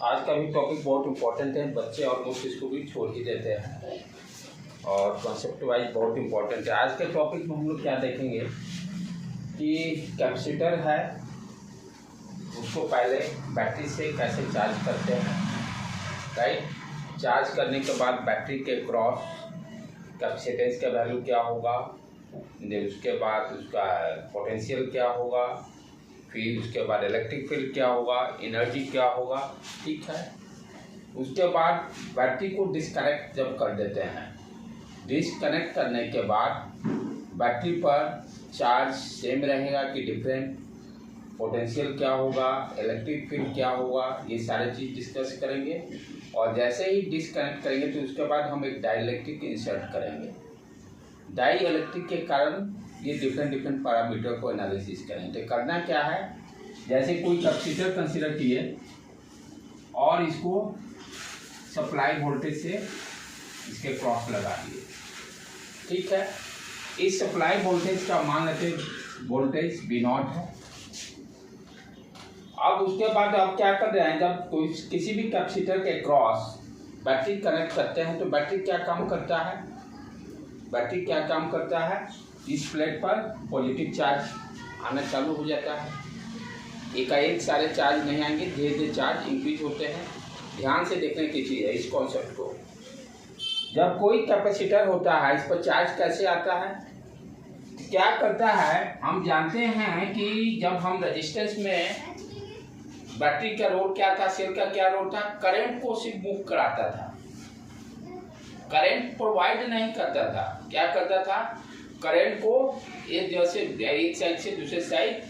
आज का भी टॉपिक बहुत इम्पोर्टेंट है। बच्चे ऑलमोस्ट इसको भी छोड़ ही देते हैं और कॉन्सेप्ट वाइज बहुत इम्पोर्टेंट है। आज के टॉपिक में हम लोग क्या देखेंगे कि कैपेसिटर है, उसको पहले बैटरी से कैसे चार्ज करते हैं, राइट। चार्ज करने के बाद बैटरी के क्रॉस कैपेसिटेंस का वैल्यू क्या होगा, उसके बाद उसका पोटेंशियल क्या होगा, फिर उसके बाद इलेक्ट्रिक फील्ड क्या होगा, एनर्जी क्या होगा, ठीक है। उसके बाद बैटरी को डिस्कनेक्ट जब कर देते हैं, डिस्कनेक्ट करने के बाद बैटरी पर चार्ज सेम रहेगा कि डिफरेंट, पोटेंशियल क्या होगा, इलेक्ट्रिक फील्ड क्या होगा, ये सारे चीज़ डिस्कस करेंगे। और जैसे ही डिस्कनेक्ट करेंगे तो उसके बाद हम एक डाइलेक्ट्रिक इंसर्ट करेंगे। डाई इलेक्ट्रिक के कारण ये डिफरेंट पैरामीटर को एनालिसिस करेंगे। तो करना क्या है, जैसे कोई कैपेसिटर कंसीडर किए और इसको सप्लाई वोल्टेज से इसके क्रॉस लगा दिए, ठीक है। इस सप्लाई वोल्टेज का मान लेते वोल्टेज V0 है। अब उसके बाद आप क्या कर रहे हैं, जब कोई किसी भी कैपेसिटर के क्रॉस बैटरी कनेक्ट करते हैं तो बैटरी क्या काम करता है, बैटरी क्या काम करता है, इस प्लेट पर पॉजिटिव चार्ज आना चालू हो जाता है। एकाएक सारे चार्ज नहीं आएंगे, धीरे धीरे चार्ज इंक्रीज होते हैं। ध्यान से देखने की चीज़ है इस कॉन्सेप्ट को। जब कोई कैपेसिटर होता है, इस पर चार्ज कैसे आता है, क्या करता है, हम जानते हैं कि जब हम रेजिस्टेंस में बैटरी का रोल क्या था, सेल का क्या रोल था, करंट को सिर्फ मूव कराता था, करंट प्रोवाइड नहीं करता था। क्या करता था, करंट को एक जैसे एक साइड से दूसरे साइड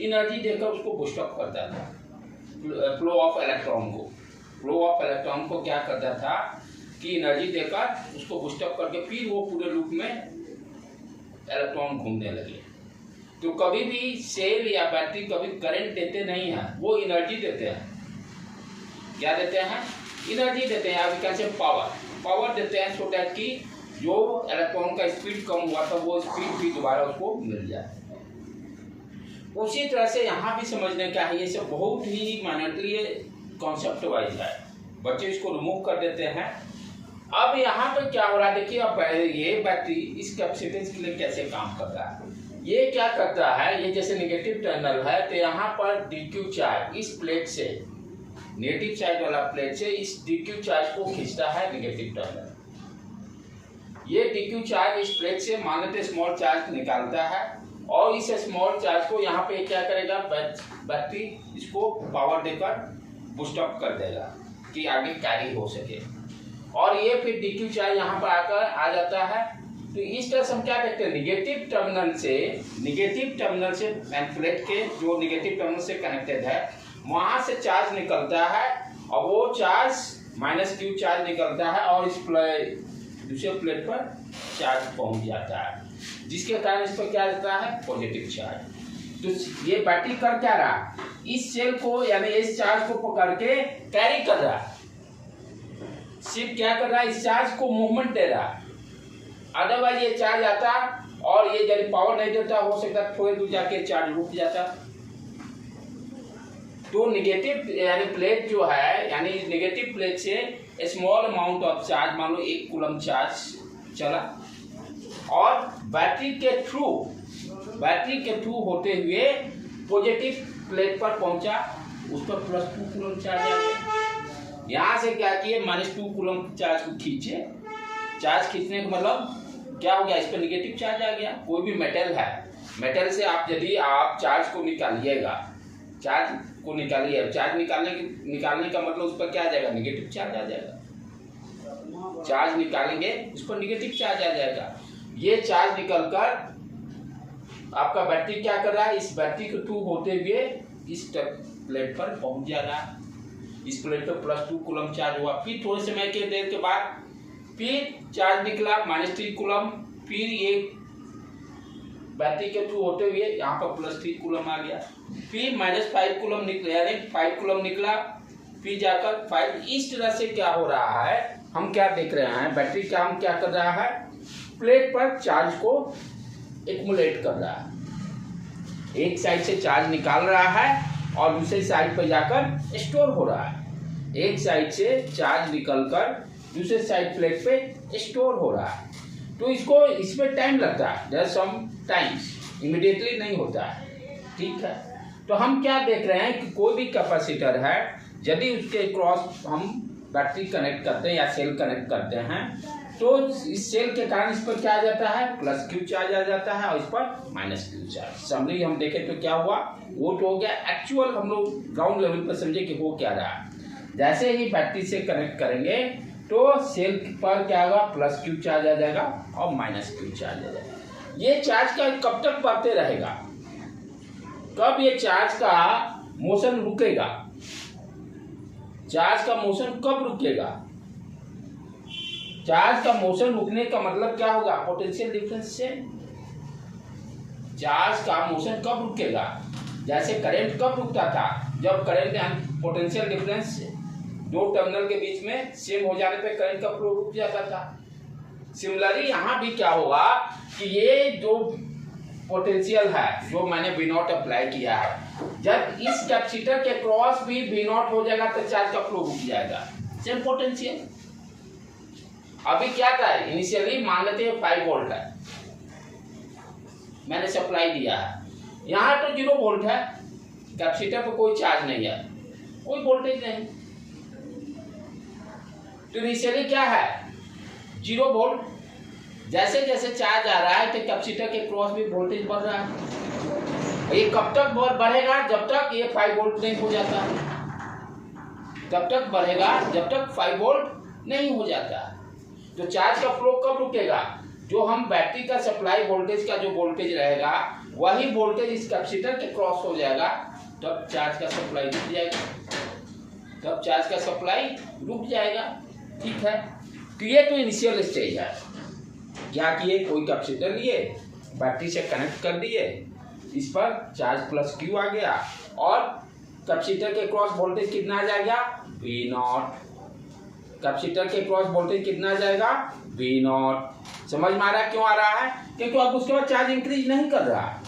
एनर्जी देकर उसको बूस्टअप करता था। फ्लो ऑफ इलेक्ट्रॉन को क्या करता था कि एनर्जी देकर उसको बूस्टअप करके फिर वो पूरे लूप में इलेक्ट्रॉन घूमने लगे। तो कभी भी सेल या बैटरी कभी करंट देते नहीं हैं, वो एनर्जी देते हैं। क्या देते हैं, एनर्जी देते हैं, या कैसे पावर देते हैं, सो दैट कि जो इलेक्ट्रॉन का स्पीड कम हुआ था वो स्पीड भी दोबारा उसको मिल जाए। उसी तरह से यहाँ भी समझने का है, ये सब बहुत ही माइनरली कॉन्सेप्ट वाइज है, बच्चे इसको रिमूव कर देते हैं। अब यहाँ पे क्या हो रहा है, देखिए अब ये बैटरी इस कैपेसिटेंस के लिए कैसे काम कर रहा है। ये क्या करता है, ये जैसे नेगेटिव टर्मिनल है तो यहाँ पर DQ चार्ज इस प्लेट से, नेगेटिव चार्ज वाला प्लेट से इस DQ चार्ज को खींचता है नेगेटिव टर्मिनल। ये DQ चार्ज इस प्लेट से मान लेते स्मॉल चार्ज निकालता है और इस स्मॉल चार्ज को यहाँ पे क्या करेगा, बैटरी इसको पावर देकर बूस्टअप कर देगा कि आगे कैरी हो सके। और ये फिर DQ चार्ज यहाँ पर आकर आ जाता है। तो इस तरह से हम क्या देखते हैं, निगेटिव टर्मिनल से प्लेट के जो निगेटिव टर्मिनल से कनेक्टेड है वहां से चार्ज निकलता है और वो चार्ज -Q चार्ज निकलता है और इस दूसरे प्लेट पर चार्ज पहुंच जाता है, जिसके कारण इस पर क्या रहता है, पॉजिटिव चार्ज। तो ये बैटरी कर क्या रहा, इस सेल को यानी इस चार्ज को पकड़ के कैरी कर रहा है, सिर्फ क्या कर रहा है, इस चार्ज को मूवमेंट दे रहा है। अदरवाइज ये चार्ज आता और ये जब पावर नहीं देता, हो सकता थोड़ी दूर जाके चार्ज रुक जाता। तो नेगेटिव यानी प्लेट जो है, यानी नेगेटिव प्लेट से स्मॉल अमाउंट ऑफ चार्ज, मान लो 1 कूलम चार्ज चला और बैटरी के थ्रू होते हुए पॉजिटिव प्लेट पर पहुंचा, उस पर +2 कूलम चार्ज आ गया। यहाँ से क्या किए, -2 कूलम चार्ज को खींचे। चार्ज खींचने का मतलब क्या हो गया, इस पर निगेटिव चार्ज आ गया। कोई भी मेटल है, मेटल से यदि आप चार्ज को निकालिएगा, चार्ज निकालने का मतलब उस पर क्या आ जाएगा, निगेटिव चार्ज आ जाएगा। चार्ज निकालेंगे उस पर निगेटिव चार्ज आ जाएगा। ये चार्ज निकलकर आपका बैटरी क्या कर रहा है, इस बैटरी के थ्रू होते हुए इस प्लेट पर पहुंच जा रहा है। इस प्लेट पर +2 कूलम चार्ज हुआ। फिर थोड़े समय के देर के बाद फिर चार्ज निकला -3 कूलम, फिर ये बैटरी के थ्रू होते हुए यहाँ पर +3 कूलम आ गया, फिर -5 कूलम निकला, यानी 5 कूलम निकला, फिर जाकर 5। इस तरह से क्या हो रहा है, हम क्या देख रहे हैं, बैटरी का हम क्या कर रहा है, प्लेट पर चार्ज को एक्युमुलेट कर रहा है। एक साइड से चार्ज निकाल रहा है और दूसरी साइड पर जाकर स्टोर हो रहा है। एक साइड से चार्ज निकलकर दूसरे साइड प्लेट पे स्टोर हो रहा है। तो इसमें टाइम लगता है, देयर सम टाइम्स, इमीडिएटली नहीं होता है। ठीक है, तो हम क्या देख रहे हैं कि कोई भी कैपेसिटर है, यदि उसके क्रॉस हम बैटरी कनेक्ट करते हैं या सेल कनेक्ट करते हैं, तो इस सेल के कारण इस पर क्या आ जाता है, प्लस क्यू चार्ज आ जाता है और इस पर माइनस क्यू चार्ज। समरी हम देखें तो क्या हुआ, वो तो हो गया एक्चुअल, हम लोग ग्राउंड लेवल पर समझे कि हो क्या रहा है। जैसे ही बैटरी से कनेक्ट करेंगे तो सेल पर क्या होगा, प्लस क्यू चार्ज आ जाएगा और माइनस क्यू चार्ज आ जाएगा। ये चार्ज का कब तक बढ़ते रहेगा, कब ये चार्ज का मोशन रुकेगा, चार्ज का मोशन कब रुकेगा, चार्ज का मोशन रुकने का मतलब क्या होगा, पोटेंशियल डिफरेंस से। चार्ज का मोशन कब रुकेगा, जैसे करंट कब रुकता था, जब करंट पोटेंशियल डिफरेंस दो टर्मिनल के बीच में सेम हो जाने पे करंट का फ्लो रुक जाता था। सिमिलरली यहाँ भी क्या होगा कि ये जो पोटेंशियल है जो मैंने V नॉट अप्लाई किया है, जब इस कैपेसिटर के क्रॉस भी V नॉट हो जाएगा तो चार्ज का फ्लो रुक जाएगा, सेम पोटेंशियल। अभी क्या था, इनिशियली मान लेते हैं 5 वोल्ट है, मैंने सप्लाई दिया है, यहाँ तो 0 वोल्ट है, कैपेसिटर पे कोई चार्ज नहीं है, कोई वोल्टेज नहीं, तो इनिशियली क्या है 0 वोल्ट। जैसे जैसे चार्ज आ रहा है तो कैपेसिटर के क्रॉस भी वोल्टेज बढ़ रहा है। ये कब तक बढ़ेगा, जब तक ये 5 वोल्ट नहीं हो जाता, तब तक बढ़ेगा जब तक 5 वोल्ट नहीं हो जाता। तो चार्ज का फ्लो कब रुकेगा, जो हम बैटरी का सप्लाई वोल्टेज का जो वोल्टेज रहेगा वही वोल्टेज इस कैपेसिटर के क्रॉस हो जाएगा, तब चार्ज का सप्लाई रुक जाएगा, तब चार्ज का सप्लाई रुक जाएगा। ठीक है, तो ये तो इनिशियल स्टेज है। क्या किए, कोई कैपेसिटर लिए, बैटरी से कनेक्ट कर दिए, इस पर चार्ज प्लस क्यू आ गया और कैपेसिटर के क्रॉस वोल्टेज कितना आ जाएगा, V नॉट। कैपेसिटर के क्रॉस वोल्टेज कितना आ जाएगा, V नॉट। समझ में आ रहा है क्यों आ रहा है, क्योंकि अब उसके बाद चार्ज इंक्रीज नहीं कर रहा।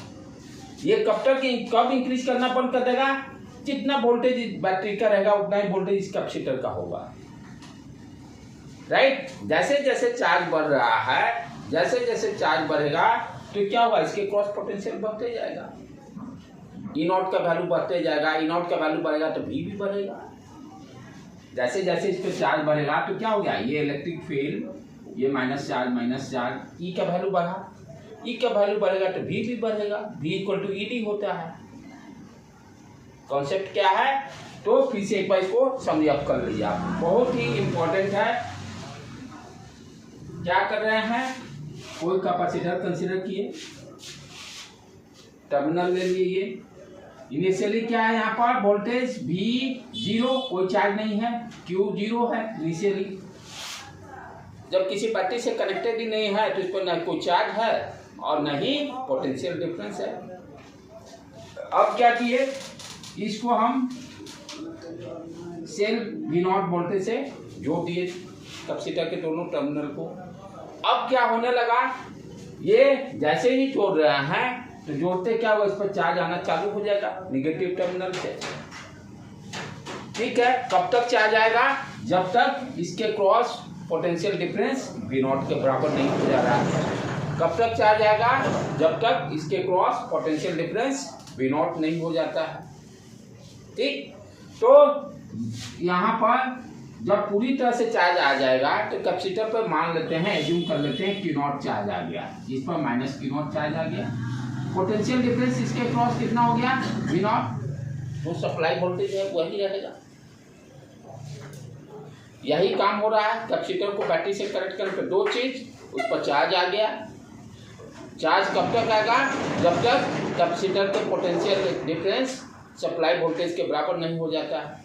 ये कब इंक्रीज करना बंद कर देगा, जितना वोल्टेज बैटरी का रहेगा उतना ही वोल्टेज इस कैपेसिटर का होगा। राइट, जैसे जैसे चार्ज बढ़ रहा है, जैसे जैसे चार्ज बढ़ेगा तो क्या होगा, इसके क्रॉस पोटेंशियल बढ़ते जाएगा, E नॉट का वैल्यू बढ़ते जाएगा, E नॉट का वैल्यू बढ़ेगा तो V भी बढ़ेगा। जैसे जैसे इस पर चार्ज बढ़ेगा तो क्या हो गया, ये इलेक्ट्रिक फील्ड, ये माइनस चार्ज, E का वैल्यू बढ़ा, E का वैल्यू बढ़ेगा तो V भी बढ़ेगा, V इक्वल टू ED होता है। कॉन्सेप्ट क्या है, तो फिर से एक बार इसको समझ अप कर लीजिए आप, बहुत ही इंपॉर्टेंट है। क्या कर रहे हैं, कोई कैपेसिटर कंसीडर किए, टर्मिनल ले लिए, इनिशियली क्या है यहाँ पर वोल्टेज V 0, कोई चार्ज नहीं है, Q 0 है इनिशियली। जब किसी बैटरी से कनेक्टेड ही नहीं है तो इस पर न कोई चार्ज है और न ही पोटेंशियल डिफरेंस है। अब क्या किए, इसको हम सेल V नॉट वोल्टेज से जोड़ दिए कैपेसिटर के दोनों टर्मिनल को। अब क्या होने लगा, ये जैसे ही जोड़ रहे हैं तो जोड़ते क्या होगा, इस पर चार्ज आना चालू हो जाएगा निगेटिव टर्मिनल से। ठीक है, कब तक चार्ज आएगा, जब तक इसके cross potential difference V not के बराबर नहीं हो जा रहा है। कब तक चार्ज आएगा, जब तक इसके cross potential difference V not नहीं हो जाता है। ठीक, तो यहाँ पर जब पूरी तरह से चार्ज आ जाएगा तो कैपेसिटर पर मान लेते हैं, एज्यूम कर लेते हैं Q नॉट चार्ज आ गया, इस पर माइनस Q नॉट चार्ज आ गया, पोटेंशियल डिफरेंस इसके क्रॉस कितना हो गया, V नॉट, जो सप्लाई वोल्टेज है वही रहेगा। यही काम हो रहा है, कैपेसिटर को बैटरी से कनेक्ट करने पर दो चीज, उस पर चार्ज आ गया। चार्ज कब तक आएगा, जब तक कैपेसिटर के पोटेंशियल डिफरेंस सप्लाई वोल्टेज के बराबर नहीं हो जाता है।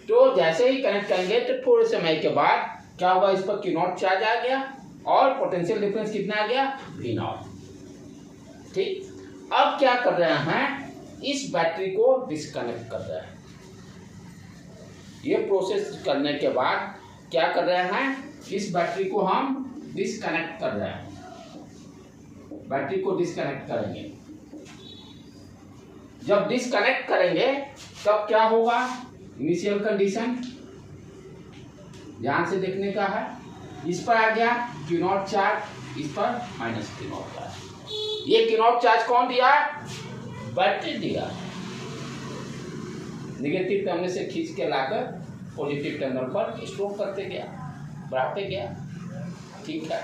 तो जैसे ही कनेक्ट करेंगे तो थोड़े समय के बाद क्या होगा, इस पर Q नॉट चार्ज आ गया और पोटेंशियल डिफरेंस कितना आ गया, V नॉट। ठीक, अब क्या कर रहे हैं, इस बैटरी को डिस्कनेक्ट कर रहे हैं। ये प्रोसेस करने के बाद क्या कर रहे हैं, इस बैटरी को हम डिस्कनेक्ट कर रहे हैं, बैटरी को डिस्कनेक्ट करेंगे। जब डिस्कनेक्ट करेंगे तब क्या होगा, इनिशियल कंडीशन ध्यान से देखने का है। इस पर आ गया Q नॉट चार्ज, इस पर माइनस Q नॉट चार्ज। ये Q नॉट चार्ज कौन दिया, बैटरी दिया। नेगेटिव टर्मिनल से खींच के लाकर पॉजिटिव टर्मिनल पर स्टोर करते गया, बढ़ाते गया। ठीक है,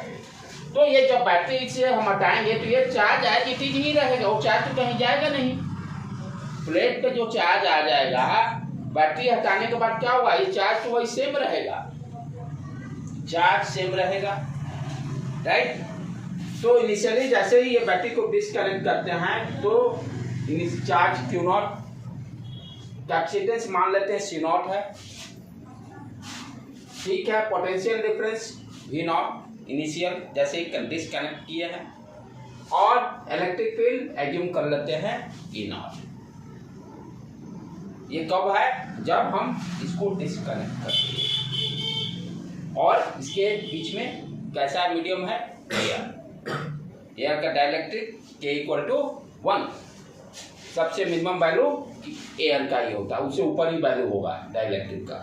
तो ये जब बैटरी से हम हटाएंगे तो ये चार्ज एज इट इज ही रहेगा, वो चार्ज तो कहीं जाएगा नहीं। प्लेट पे जो चार्ज आ जाएगा, बैटरी हटाने के बाद क्या होगा, ये चार्ज तो वही सेम रहेगा, चार्ज सेम रहेगा, राइट। तो इनिशियली जैसे ही ये बैटरी को डिस्कनेक्ट करते हैं तो चार्ज Q नॉट, कैपेसिटेंस मान लेते हैं C नॉट है, ठीक है। Potential difference V not initial जैसे ही डिस्कनेक्ट किए हैं, और इलेक्ट्रिक फील्ड एज्यूम कर लेते हैं E नॉट। ये कब है, जब हम इसको डिस्कनेक्ट करते हैं। और इसके बीच में कैसा मीडियम है, एयर का डाइलेक्ट्रिक K = 1, सबसे मिनिमम वैल्यू एयर का ही होता है, उससे ऊपर ही वैल्यू होगा डाइलेक्ट्रिक का।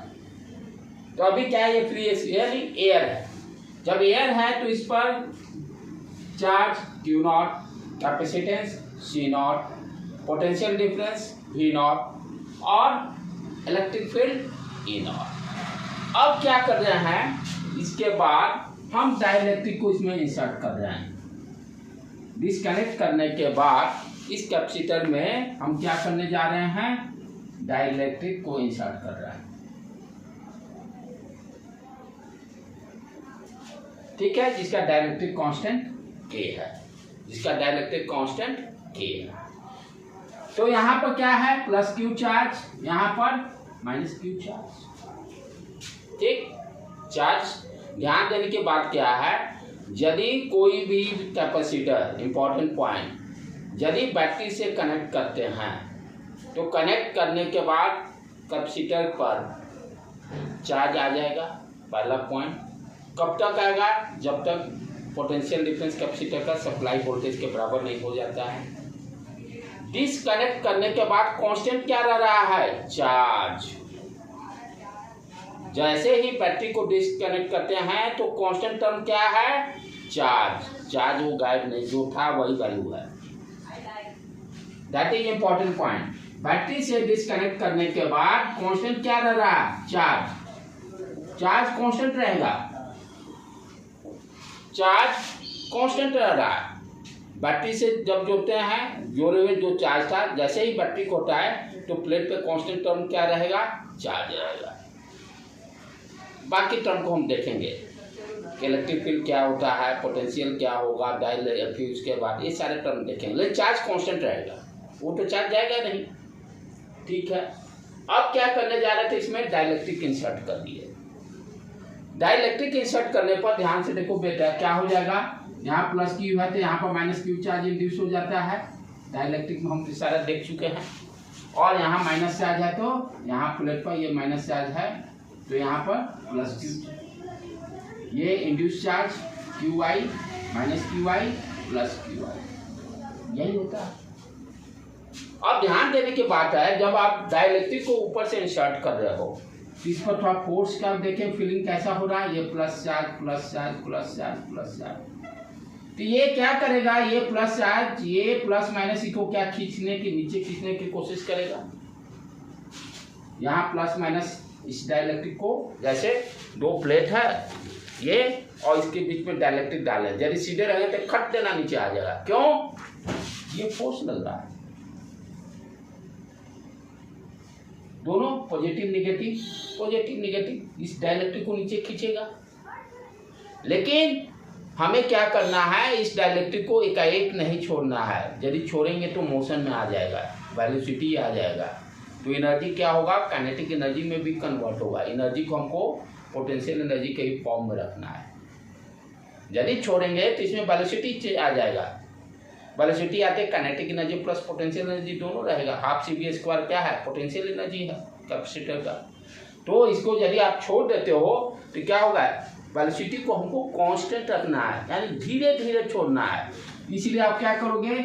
तो अभी क्या है, ये फ्री एयर नहीं, एयर है। जब एयर है तो इस पर charge Q not, capacitance C not, potential difference V not और इलेक्ट्रिक फील्ड E नॉट। अब क्या कर रहे हैं, इसके बाद हम डाइलेक्ट्रिक को इसमें इंसर्ट कर रहे हैं। डिस्कनेक्ट करने के बाद इस कैपेसिटर में हम क्या करने जा रहे हैं, डाइलेक्ट्रिक को इंसर्ट कर रहे हैं। ठीक है, जिसका डाइलेक्ट्रिक कांस्टेंट K है, जिसका डाइलेक्ट्रिक कांस्टेंट K है। तो यहाँ पर क्या है, प्लस Q चार्ज, यहाँ पर माइनस Q चार्ज। ठीक, चार्ज ध्यान देने की बात क्या है, यदि कोई भी कैपेसिटर, इंपॉर्टेंट पॉइंट, यदि बैटरी से कनेक्ट करते हैं तो कनेक्ट करने के बाद कैपेसिटर पर चार्ज आ जाएगा, पहला पॉइंट। कब तक आएगा, जब तक पोटेंशियल डिफरेंस कैपेसिटर का सप्लाई वोल्टेज के बराबर नहीं हो जाता है। डिस्कनेक्ट करने के बाद कांस्टेंट क्या रह रहा है, चार्ज। जैसे ही बैटरी को डिस्कनेक्ट करते हैं तो कांस्टेंट टर्म क्या है, चार्ज। चार्ज वो गायब नहीं, जो था वही वैल्यू है। That is important point. Battery से डिस्कनेक्ट करने के बाद कांस्टेंट क्या रह रहा है, चार्ज। चार्ज कांस्टेंट रहेगा, चार्ज कांस्टेंट रह रहा है। बैटरी से जब जोड़ते हैं, जोड़े हुए जो चार्ज था, जैसे ही बैटरी को हटाए तो प्लेट पे कांस्टेंट टर्म क्या रहेगा, चार्ज रहेगा। बाकी टर्म को हम देखेंगे, इलेक्ट्रिक फील्ड क्या होता है, पोटेंशियल क्या होगा, डाइलेक्ट्रिक, उसके बाद ये सारे टर्म देखेंगे। लेकिन चार्ज कांस्टेंट रहेगा, वो तो चार्ज जाएगा नहीं। ठीक है, अब क्या करने जा रहे थे, इसमें डाइलेक्ट्रिक इंसर्ट कर दिए। डाइलेक्ट्रिक इंसर्ट करने पर ध्यान से देखो बेटा, क्या हो जाएगा, यहाँ प्लस Q है तो यहाँ पर माइनस Q चार्ज इंड्यूस हो जाता है। डाइलेक्ट्रिक में हम सारा देख चुके हैं। और यहाँ माइनस चार्ज है तो यहाँ प्लेट पर ये माइनस चार्ज है तो यहाँ पर प्लस Q। ये induce charge QI minus QI plus QI, यही होता है। अब ध्यान देने की बात है, जब आप डाइलेक्ट्रिक को ऊपर से इंसर्ट कर रहे हो तो इस पर थोड़ा फोर्स का देखें, फीलिंग कैसा हो रहा है, ये plus charge plus charge plus charge plus charge. तो ये क्या करेगा, ये प्लस चार्ज, ये प्लस माइनस को क्या खींचने की, नीचे खींचने की कोशिश करेगा। यहाँ प्लस माइनस इस डाइलेक्ट्रिक को, जैसे दो प्लेट है ये और इसके बीच में डाइलेक्ट्रिक डाले, यदि सीधे रहेंगे तो खट देना नीचे आ जाएगा। क्यों, ये फोर्स लग रहा है। दोनों पॉजिटिव नेगेटिव, पॉजिटिव नेगेटिव इस डाइलेक्ट्रिक को नीचे खींचेगा। लेकिन हमें क्या करना है, इस डाइलेक्ट्रिक को एकाएक नहीं छोड़ना है। यदि छोड़ेंगे तो मोशन में आ जाएगा, वेलोसिटी आ जाएगा, तो एनर्जी क्या होगा, काइनेटिक एनर्जी में भी कन्वर्ट होगा। एनर्जी को हमको पोटेंशियल एनर्जी के ही फॉर्म में रखना है। यदि छोड़ेंगे तो इसमें वेलोसिटी आ जाएगा। वेलोसिटी आते kinetic energy plus potential energy दोनों रहेगा। हाफ CV² क्या है, पोटेंशियल एनर्जी है कैपेसिटर का। तो इसको यदि आप छोड़ देते हो तो क्या होगा, वेलोसिटी को हमको कांस्टेंट रखना है, यानी धीरे धीरे छोड़ना है। इसलिए आप क्या करोगे,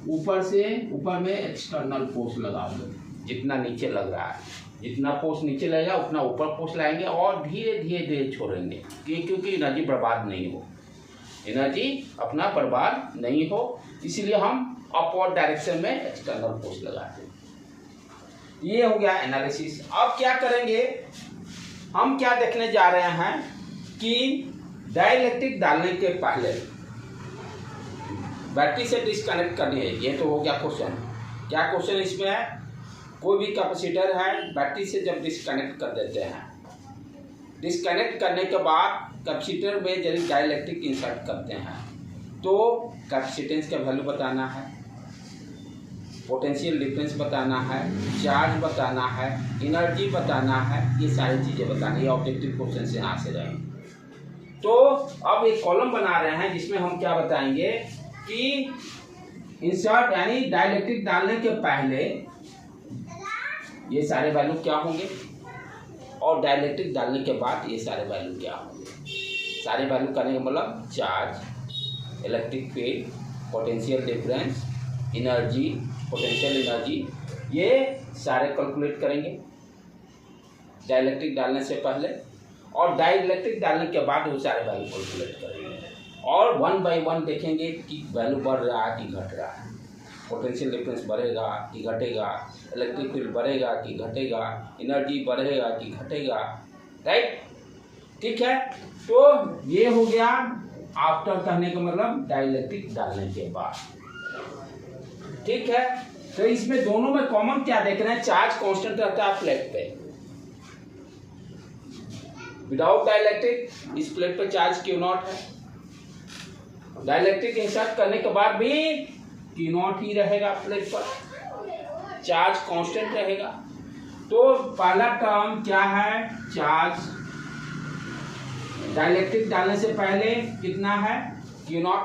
ऊपर में एक्सटर्नल फोर्स लगा दो, जितना नीचे लग रहा है, जितना फोर्स नीचे लगेगा उतना ऊपर फोर्स लाएंगे और धीरे धीरे धीरे छोड़ेंगे, क्योंकि एनर्जी बर्बाद नहीं हो, एनर्जी अपना बर्बाद नहीं हो, इसलिए हम अपवर्ड डायरेक्शन में एक्सटर्नल फोर्स लगाते हैं। ये हो गया एनालिसिस। अब क्या करेंगे, हम क्या देखने जा रहे हैं कि डाइलेक्ट्रिक डालने के पहले बैटरी से डिस्कनेक्ट करनी है। ये तो हो गया क्वेश्चन। क्या क्वेश्चन इसमें है, कोई भी कैपेसिटर है, बैटरी से जब डिस्कनेक्ट कर देते हैं, डिस्कनेक्ट करने के बाद कैपेसिटर में यदि डाइलेक्ट्रिक इंसर्ट करते हैं तो कैपेसिटेंस का वैल्यू बताना है, पोटेंशियल डिफरेंस बताना है, चार्ज बताना है, एनर्जी बताना है, ये सारी चीज़ें बतानी है। ऑब्जेक्टिव क्वेश्चन से यहाँ से रहेंगे। तो अब एक कॉलम बना रहे हैं जिसमें हम क्या बताएंगे कि इंसर्ट यानी डाइलेक्ट्रिक डालने के पहले ये सारे वैल्यू क्या होंगे और डाइलेक्ट्रिक डालने के बाद ये सारे वैल्यू क्या होंगे। सारे वैल्यू करने का मतलब charge, electric field, potential difference, energy, potential energy, ये सारे कैलकुलेट करेंगे डाइलेक्ट्रिक डालने से पहले, और डाइलेक्ट्रिक डालने के बाद वो सारे वैल्यू कैलकुलेट करेंगे और 1 बाय 1 देखेंगे कि वैल्यू बढ़ रहा है कि घट रहा है, पोटेंशियल डिफरेंस बढ़ेगा कि घटेगा, इलेक्ट्रिक फील्ड बढ़ेगा कि घटेगा, एनर्जी बढ़ेगा कि घटेगा, राइट। ठीक है, तो ये हो गया आफ्टर कहने का मतलब डाइलेक्ट्रिक डालने के बाद। ठीक है, तो इसमें दोनों में कॉमन क्या देख रहे हैं, चार्ज कांस्टेंट रहता है प्लेट पे। विदाउट डाइलेक्ट्रिक इस प्लेट पे चार्ज Q0 है, डाइलेक्ट्रिक इंसर्ट करने के बाद भी Q0 ही रहेगा प्लेट पर, चार्ज कांस्टेंट रहेगा। तो पहला टर्म क्या है, चार्ज डाइलेक्ट्रिक डालने से पहले कितना है Q0,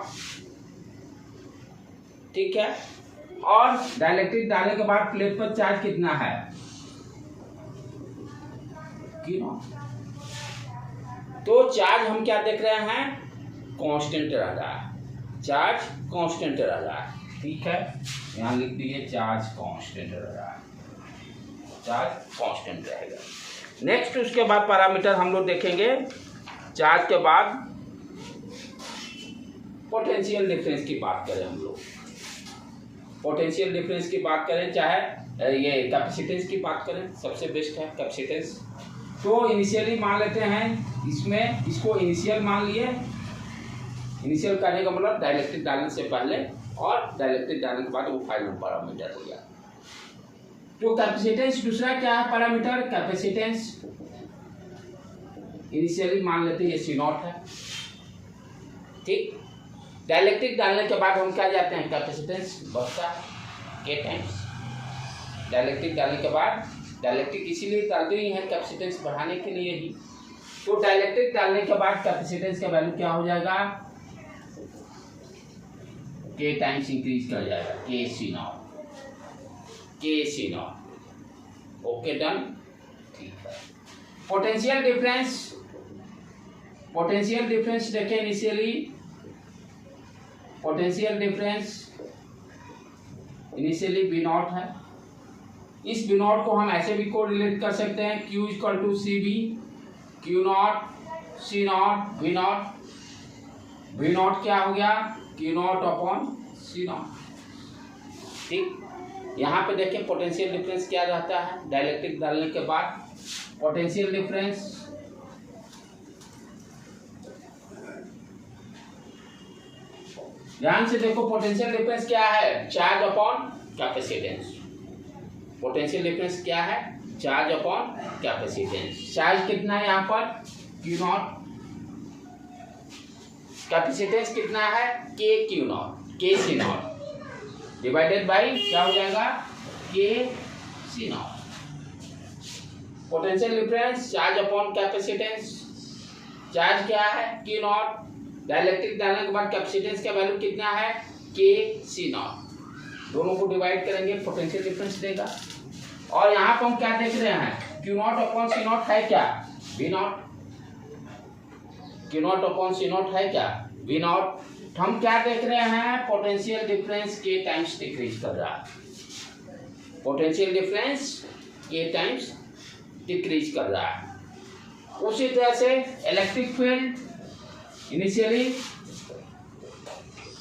ठीक है, और डाइलेक्ट्रिक डालने के बाद प्लेट पर चार्ज कितना है Q0। तो चार्ज हम क्या देख रहे हैं, कांस्टेंट रह रहा है, चार्ज कांस्टेंट रह रहा है। ठीक है, यहाँ लिख दीजिए चार्ज कांस्टेंट रह रहा है, चार्ज कांस्टेंट रहेगा। नेक्स्ट उसके बाद पैरामीटर हम लोग देखेंगे, चार्ज के बाद पोटेंशियल डिफरेंस की बात करें हम लोग, पोटेंशियल डिफरेंस की बात करें, चाहे ये कैपेसिटेंस की बात करें, सबसे बेस्ट है कैपेसिटेंस। तो इनिशियली मान लेते हैं, इसमें इसको इनिशियल मान लिए, इनिशियल करने का मतलब डाइलेक्ट्रिक डालने से पहले और डाइलेक्ट्रिक डालने के बाद वो फाइनल पैरामीटर हो गया। तो कैपेसिटेंस दूसरा क्या है पैरामीटर, कैपेसिटेंस इनिशियली मान लेते हैं ये C0 है, ठीक। डाइलेक्ट्रिक डालने के बाद हम क्या जाते हैं, कैपेसिटेंस बढ़ता है K टाइम्स। डाइलेक्ट्रिक डालने के बाद, डाइलेक्ट्रिक इसीलिए डालते ही हैं कैपेसिटेंस बढ़ाने के लिए ही। तो डाइलेक्ट्रिक डालने के बाद कैपेसिटेंस का वैल्यू क्या हो जाएगा, K टाइम्स इंक्रीज कर जाएगा, KC0। ओके डन, ठीक है। पोटेंशियल डिफरेंस, पोटेंशियल डिफरेंस देखें initially, potential difference initially V0 है। इस V0 को हम ऐसे भी को रिलेट कर सकते हैं, Q = CB, Q0 C0 V0। V0 क्या हो गया, Q0/C0, ठीक। यहाँ पे देखें पोटेंशियल डिफरेंस क्या रहता है डाइलेक्ट्रिक डालने के बाद, पोटेंशियल डिफरेंस ध्यान से देखो, पोटेंशियल डिफरेंस क्या है, charge upon capacitance. Potential difference क्या है, चार्ज अपॉन कैपेसिटेंस। चार्ज कितना है यहाँ पर Q0, कैपेसिटेंस कितना है KQ0, KC0 डिवाइडेड बाई क्या हो जाएगा KC0। Potential difference charge upon capacitance, charge क्या है Q0, डाइलेक्ट्रिक डालने के बाद कैपेसिटेंस का वैल्यू कितना है KC0, दोनों को डिवाइड करेंगे पोटेंशियल डिफरेंस देगा। और यहाँ पर हम क्या देख रहे हैं, Q0/C0 है क्या V0, Q0/C0 है क्या V0, तो हम क्या देख रहे हैं, पोटेंशियल डिफरेंस के टाइम्स डिक्रीज कर रहा है, पोटेंशियल डिफरेंस के टाइम्स डिक्रीज कर रहा है। उसी तरह से electric field, initially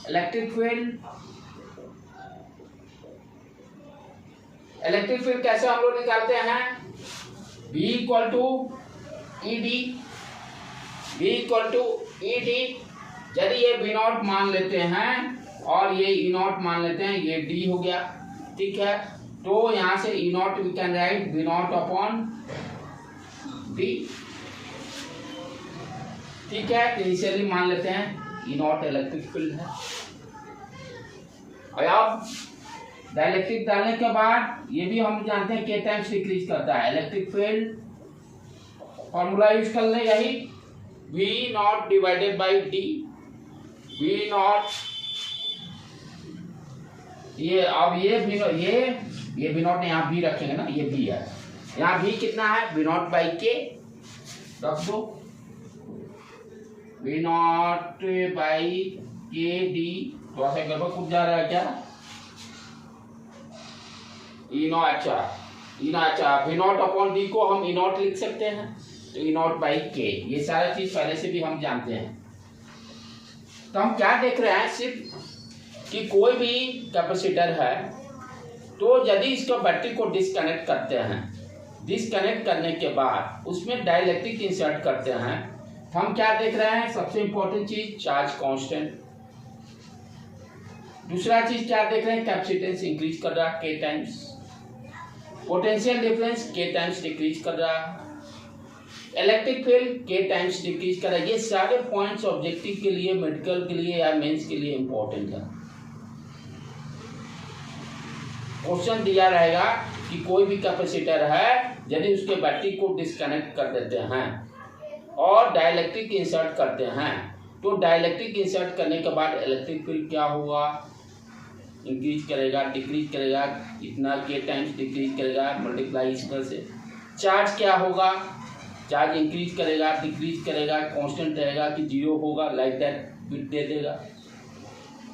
electric field कैसे हम लोग निकालते हैं, V equal to E D, यदि ये V नॉट मान लेते हैं और ये E नॉट मान लेते हैं, ये D हो गया, ठीक है। तो यहाँ से E not we can write V not upon D, ठीक है। इनिशियली मान लेते हैं E नॉट इलेक्ट्रिक फील्ड है। और अब डाइलेक्ट्रिक डालने के बाद ये भी हम जानते हैं के टाइम्स डिक्रीज करता है। इलेक्ट्रिक फील्ड फॉर्मूला यूज कर ले, यही V not divided by D, V not, ये अब ये V नॉट यहाँ भी रखेंगे ना, ये भी है, यहाँ भी कितना है V नॉट बाई के रख दो, V naught by K D, थोड़ा सा गड़बड़ कुछ जा रहा है क्या, E naught V not upon D को हम ई नॉट लिख सकते हैं, तो ई नॉट बाई के, ये सारा चीज पहले से भी हम जानते हैं। तो हम क्या देख रहे हैं सिर्फ कि कोई भी कैपेसिटर है, तो यदि इसका बैटरी को डिस्कनेक्ट करते हैं, डिस्कनेक्ट करने के बाद उसमें डाइलेक्ट्रिक इंसर्ट करते हैं, हम क्या देख रहे हैं, सबसे इंपॉर्टेंट चीज चार्ज कांस्टेंट। दूसरा चीज क्या देख रहे हैं, कैपेसिटेंस इंक्रीज कर रहा है के टाइम्स, पोटेंशियल डिफरेंस के टाइम्स डिक्रीज कर रहा है, इलेक्ट्रिक फील्ड के टाइम्स डिक्रीज कर रहा है। ये सारे पॉइंट्स ऑब्जेक्टिव के लिए, मेडिकल के लिए या मेंस के लिए इंपॉर्टेंट है। क्वेश्चन दिया रहेगा कि कोई भी कैपेसिटर है, यदि उसके बैटरी को डिस्कनेक्ट कर देते हैं और डाइलेक्ट्रिक इंसर्ट करते हैं, तो डाइलेक्ट्रिक इंसर्ट करने के बाद इलेक्ट्रिक फील्ड क्या होगा, इंक्रीज करेगा, डिक्रीज करेगा, इतना के टाइम्स डिक्रीज करेगा, मल्टीप्लाई इस तरह से। चार्ज क्या होगा, चार्ज इंक्रीज करेगा, डिक्रीज करेगा, कांस्टेंट रहेगा कि जीरो होगा, लाइक दैट बिट दे देगा।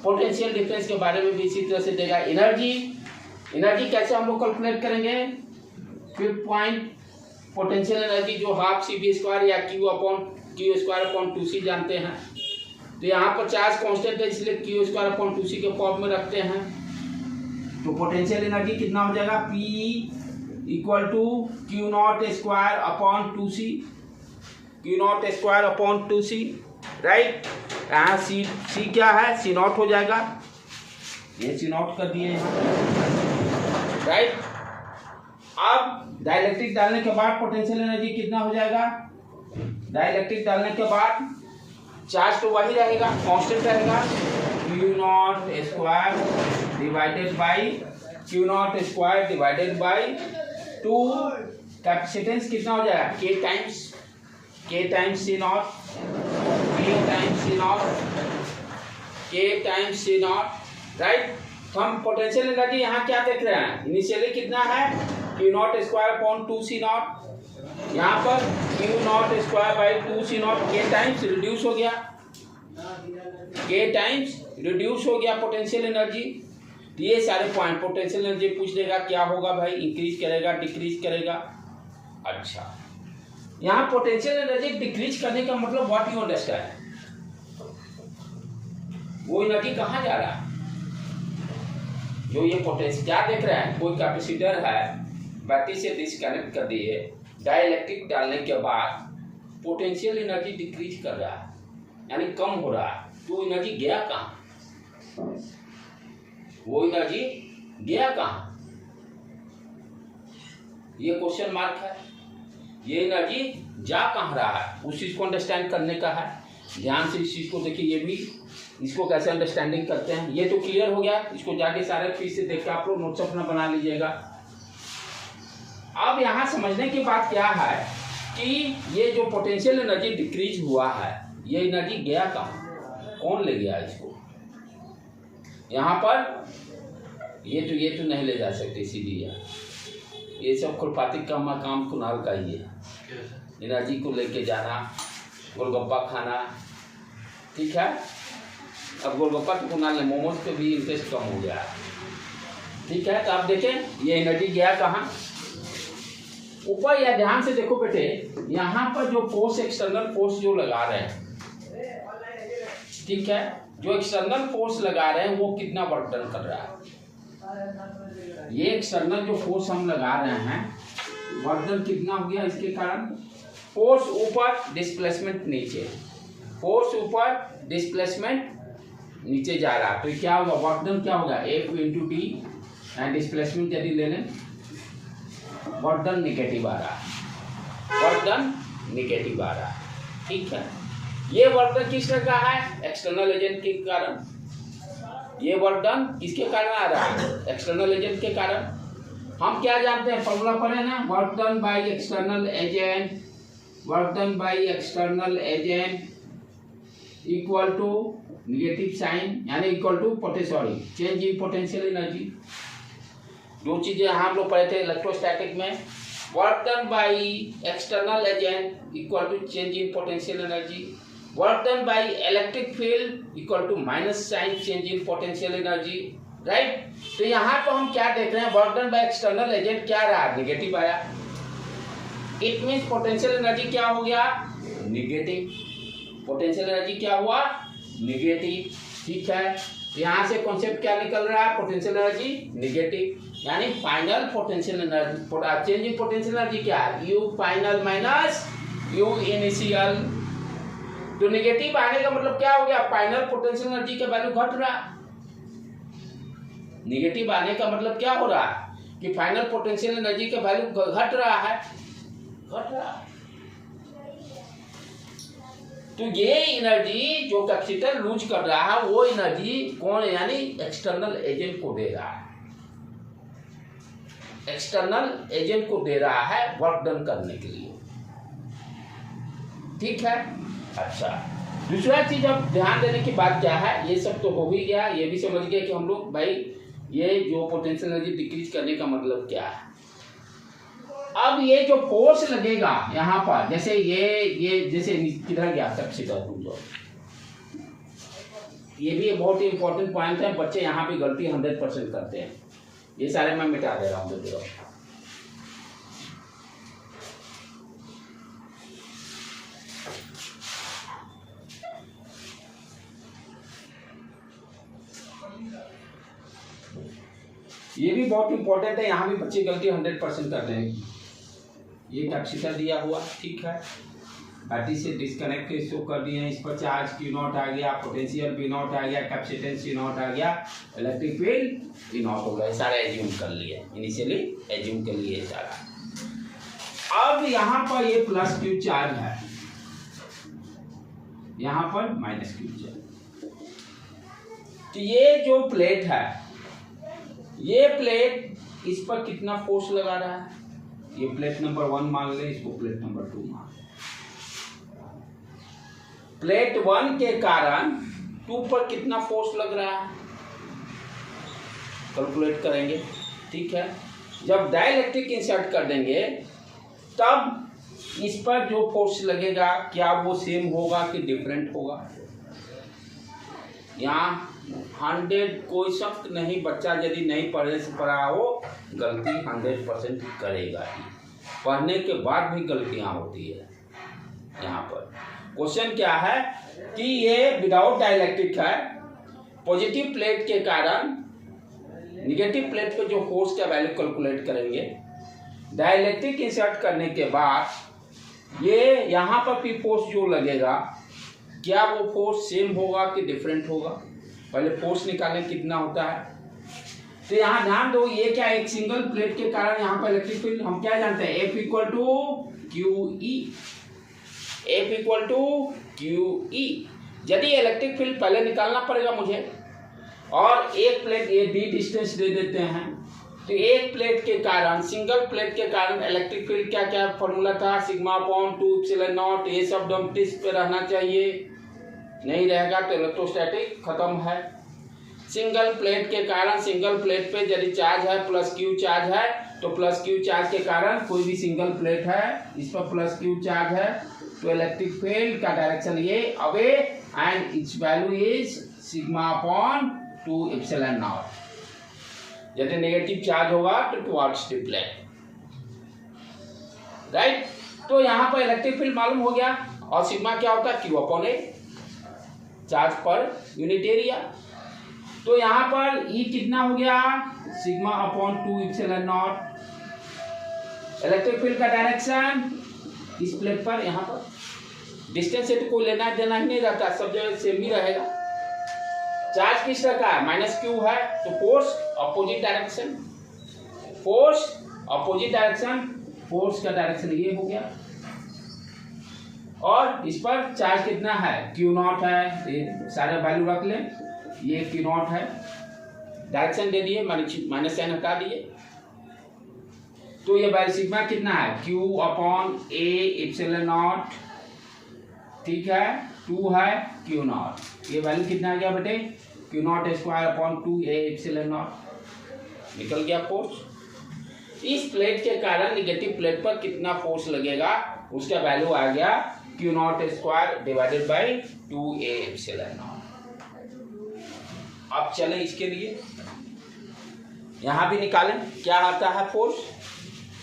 पोटेंशियल डिफरेंस के बारे में भी इसी तरह से देगा। एनर्जी कैसे हम लोग कैलकुलेट करेंगे, फिफ्थ पॉइंट, पोटेंशियल एनर्जी जो हाफ CV² या Q/2C जानते हैं। तो यहाँ पर चार्ज कांस्टेंट है, इसलिए Q/2C के फॉर्म में रखते हैं। तो पोटेंशियल एनर्जी कितना हो जाएगा, P equal to Q0² 2C, right. यहाँ C क्या है, C0 हो जाएगा, ये C0 कर दिए यहाँ, राइट। अब डाइलेक्ट्रिक डालने के बाद पोटेंशियल एनर्जी कितना हो जाएगा, डाइलेक्ट्रिक डालने के बाद चार्ज तो वही रहेगा, कांस्टेंट रहेगा, Q0² डिवाइडेड बाई 2, कैपेसिटेंस कितना हो जाएगा, K टाइम्स C0, राइट। तो हम पोटेंशियल एनर्जी यहाँ क्या देख रहे हैं, इनिशियली कितना है Q0² 2C0, यहाँ पर Q0² 2C0, के टाइम्स रिड्यूस हो गया, पोटेंशियल एनर्जी। ये सारे पॉइंट पोटेंशियल एनर्जी पूछ देगा क्या होगा भाई, इंक्रीज करेगा, डिक्रीज करेगा। अच्छा, यहाँ पोटेंशियल एनर्जी डिक्रीज करने का मतलब व्हाट यू अंडरस्टैंड, वो एनर्जी कहाँ जा रहा है, जो ये पोटेंशियल क्या देख रहे हैं, कोई कैपेसिटर है, बैटरी से डिस्कनेक्ट कर दिए, डाइलेक्ट्रिक डालने के बाद पोटेंशियल एनर्जी डिक्रीज कर रहा है, यानी कम हो रहा है। तो एनर्जी गया कहाँ, वो एनर्जी गया कहाँ, ये क्वेश्चन मार्क है। ये एनर्जी जा कहाँ रहा है, उस चीज को अंडरस्टैंड करने का है। ध्यान से इस चीज को देखिए, ये भी इसको कैसे अंडरस्टैंडिंग करते हैं, ये तो क्लियर हो गया। इसको जाके सारे फिर से देख के आप लोग नोट्स अपना बना लीजिएगा। अब यहाँ समझने की बात क्या है कि ये जो पोटेंशियल एनर्जी डिक्रीज हुआ है, ये एनर्जी गया कहाँ, कौन ले गया इसको। यहाँ पर ये तो नहीं ले जा सकते इसीलिए, ये सब खुरपाती काम कुनाल का ही है, एनर्जी को लेके जाना, गोलगप्पा खाना, ठीक है। अब गोलगप्पा तो कुणाल ने मोमोज पे भी इंटरेस्ट कम हो गया। ठीक है, तो आप देखें ये एनर्जी गया कहाँ, ऊपर। या ध्यान से देखो बेटे, यहाँ पर जो फोर्स, एक्सटर्नल फोर्स जो लगा रहे हैं, ठीक है, जो एक्सटर्नल फोर्स लगा रहे हैं वो कितना वर्क डन कर रहा है। ये एक्सटर्नल जो फोर्स हम लगा रहे हैं, वर्क डन कितना हो गया इसके कारण। फोर्स ऊपर, डिस्प्लेसमेंट नीचे, फोर्स ऊपर, डिस्प्लेसमेंट नीचे जा रहा, तो क्या होगा, वर्क डन क्या होगा, F into T, and displacement यदि ले लें, वर्क डन निगेटिव आ रहा, वर्क डन निगेटिव आ रहा। ठीक है, ये वर्क डन किस तरह का है, एक्सटर्नल एजेंट के कारण। ये वर्क डन किसके कारण आ रहा है, एक्सटर्नल एजेंट के कारण। हम क्या जानते हैं, फॉर्मूला पढ़े ना, work done by external agent, work done by external agent equal to negative sign, यानी equal to change in potential energy. दो चीजें हम लोग पढ़े थे इलेक्ट्रोस्टैटिक में, work done by external agent equal to change in potential energy, work done by electric field equal to minus sign change in potential energy, right. तो यहाँ पर हम क्या देख रहे हैं, work done by external agent क्या रहा, निगेटिव आया। इट मीन्स पोटेंशियल एनर्जी क्या हो गया, निगेटिव। पोटेंशियल एनर्जी क्या हुआ, निगेटिव। ठीक है, यहाँ से कॉन्सेप्ट क्या निकल रहा है, पोटेंशियल एनर्जी निगेटिव, यानी final potential energy, change in potential energy क्या है, you final minus you initial. तो निगेटिव आने का मतलब क्या हो गया, फाइनल पोटेंशियल एनर्जी का वैल्यू घट रहा। निगेटिव आने का मतलब क्या हो रहा है कि फाइनल पोटेंशियल एनर्जी का वैल्यू घट रहा है, घट रहा। तो ये एनर्जी जो कैपेसिटर लूज कर रहा है, वो एनर्जी कौन, यानी एक्सटर्नल एजेंट को दे रहा है, एक्सटर्नल एजेंट को दे रहा है वर्क डन करने के लिए। ठीक है, अच्छा, दूसरा चीज अब ध्यान देने की बात क्या है, ये सब तो हो ही गया, ये भी समझ गए कि हम लोग भाई ये जो पोटेंशियल एनर्जी डिक्रीज करने का मतलब क्या है। अब ये जो फोर्स लगेगा यहाँ पर, जैसे ये जैसे किधर गया कैपेसिटर, ये भी बहुत ही इंपॉर्टेंट पॉइंट है, बच्चे यहाँ पे गलती 100% करते हैं। ये सारे मैं मिटा दे रहा हूँ, देखो ये भी बहुत इंपॉर्टेंट है, यहाँ भी बच्चे गलती 100% करते हैं। ये कैपेसिटर दिया हुआ, ठीक है, बैटरी से डिस्कनेक्ट शो कर दिए हैं, इस पर चार्ज Q0 आ गया, पोटेंशियल V0 आ गया, कैपेसिटेंस C0 आ गया, इलेक्ट्रिक फील्ड V0 हो गया, सारा एज्यूम कर लिए, इनिशियली एज्यूम कर लिए सारा। अब यहाँ पर ये प्लस Q चार्ज है, यहाँ पर माइनस Q चार्ज। तो ये जो प्लेट है, ये प्लेट इस पर कितना फोर्स लगा रहा है, ये प्लेट नंबर 1 मान ले, इसको प्लेट नंबर 2 मान ले। प्लेट 1 के कारण 2 पर कितना फोर्स लग रहा है, कैलकुलेट करेंगे। ठीक है, जब डाइलेक्ट्रिक इंसर्ट कर देंगे तब इस पर जो फोर्स लगेगा क्या वो सेम होगा कि डिफरेंट होगा। यहाँ 100 कोई शक नहीं, बच्चा यदि नहीं पढ़ने से पढ़ा हो गलती 100% करेगा ही, पढ़ने के बाद भी गलतियाँ होती है। यहाँ पर क्वेश्चन क्या है कि ये विदाउट डाइलेक्ट्रिक है, पॉजिटिव प्लेट के कारण निगेटिव प्लेट पे जो फोर्स का वैल्यू कैलकुलेट करेंगे, डाइलेक्ट्रिक इंसर्ट करने के बाद ये यहाँ पर भी फोर्स जो लगेगा क्या वो फोर्स सेम होगा कि डिफरेंट होगा। पहले फोर्स निकालें कितना होता है। तो यहाँ ध्यान दो, ये क्या, एक सिंगल प्लेट के कारण यहाँ पर इलेक्ट्रिक फील्ड हम क्या जानते हैं, F equal to QE, F equal to QE। यदि इलेक्ट्रिक फील्ड पहले निकालना पड़ेगा मुझे, और एक प्लेट ये d डिस्टेंस दे देते हैं, तो एक प्लेट के कारण, सिंगल प्लेट के कारण इलेक्ट्रिक फील्ड क्या क्या फॉर्मूला था, सिग्मा अपॉन 2 एप्सिलॉन नॉट, ये सब डम्टिस पे रहना चाहिए, नहीं रहेगा तो इलेक्ट्रोस्टैटिक खत्म है। सिंगल प्लेट के कारण, सिंगल प्लेट पे यदि चार्ज है प्लस Q चार्ज है, तो प्लस Q चार्ज के कारण कोई भी सिंगल प्लेट है इस पर प्लस Q चार्ज है, तो इलेक्ट्रिक फील्ड का डायरेक्शन ये away and it's value is sigma upon 2 epsilon not. यदि नेगेटिव चार्ज होगा तो टुवर्ड्स द प्लेट, राइट। तो यहाँ पर इलेक्ट्रिक फील्ड मालूम हो गया, और सिग्मा क्या होता है, क्यू अपॉन ए, चार्ज पर यूनिट एरिया। तो यहाँ पर ई कितना हो गया, sigma upon 2 epsilon not. Electric field का डायरेक्शन इस प्लेट पर, यहाँ पर डिस्टेंस से तो कोई लेना देना ही नहीं रहता, सब जगह सेम ही रहेगा। चार्ज किस तरह का है, माइनस क्यू है, तो force opposite direction, force opposite direction, force का डायरेक्शन ये हो गया। और इस पर चार्ज कितना है, क्यू नॉट है, ये सारे वैल्यू रख लें, ये क्यू नॉट है, डायरेक्शन दे दिए, माइनस साइन हटा दिए। तो ये वैल्यू सिग्मा कितना है, Q upon A epsilon not, ठीक है, 2 है क्यू नॉट। ये वैल्यू कितना आ गया बेटे, Q not square upon 2 A epsilon not. निकल गया फोर्स। इस प्लेट के कारण निगेटिव प्लेट पर कितना फोर्स लगेगा, उसका वैल्यू आ गया Q not square divided by 2 A epsilon not. अब चले इसके लिए, यहां भी निकालें क्या आता है फोर्स।